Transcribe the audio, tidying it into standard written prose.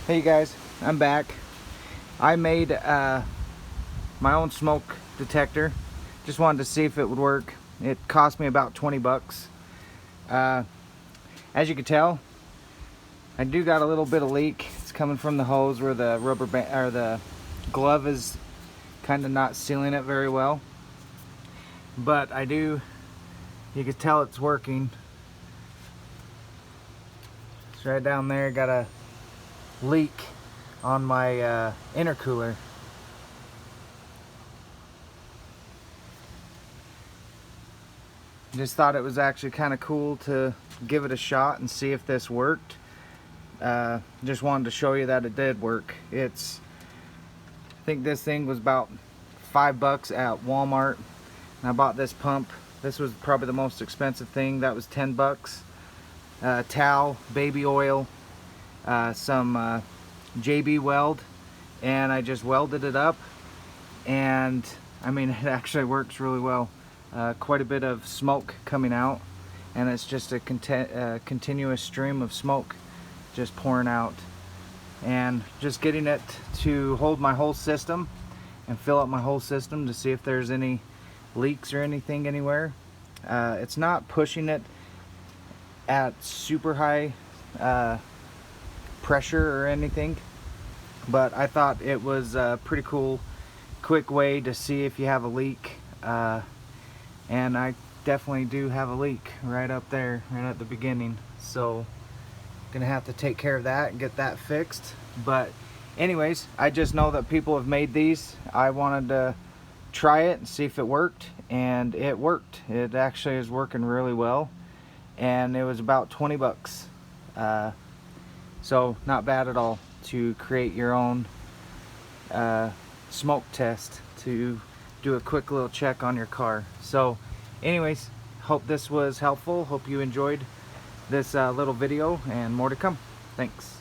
Hey guys, I'm back. I made my own smoke detector. Just wanted to see if it would work. It cost me about 20 bucks. As you can tell, I do got a little bit of leak. It's coming from the hose where the rubber band or the glove is kind of not sealing it very well. But you can tell it's working. It's right down there. Got a leak on my intercooler. Just thought it was actually kind of cool to give it a shot and see if this worked. Just wanted to show you that it did work. I think this thing was about $5 at Walmart, and I bought this pump. This was probably the most expensive thing. That was 10 bucks. Towel, baby oil, some JB weld, and I just welded it up, and I mean, it actually works really well. Quite a bit of smoke coming out, and it's just a continuous stream of smoke just pouring out, and just getting it to hold my whole system and fill up my whole system to see if there's any leaks or anything anywhere. It's not pushing it at super high pressure or anything, but I thought it was a pretty cool, quick way to see if you have a leak. And I definitely do have a leak right up there, right at the beginning. So gonna have to take care of that and get that fixed. But anyways, I just know that people have made these. I wanted to try it and see if it worked, and it worked. It actually is working really well, and it was about 20 bucks. So not bad at all to create your own smoke test to do a quick little check on your car. So anyways, hope this was helpful. Hope you enjoyed this little video, and more to come. Thanks.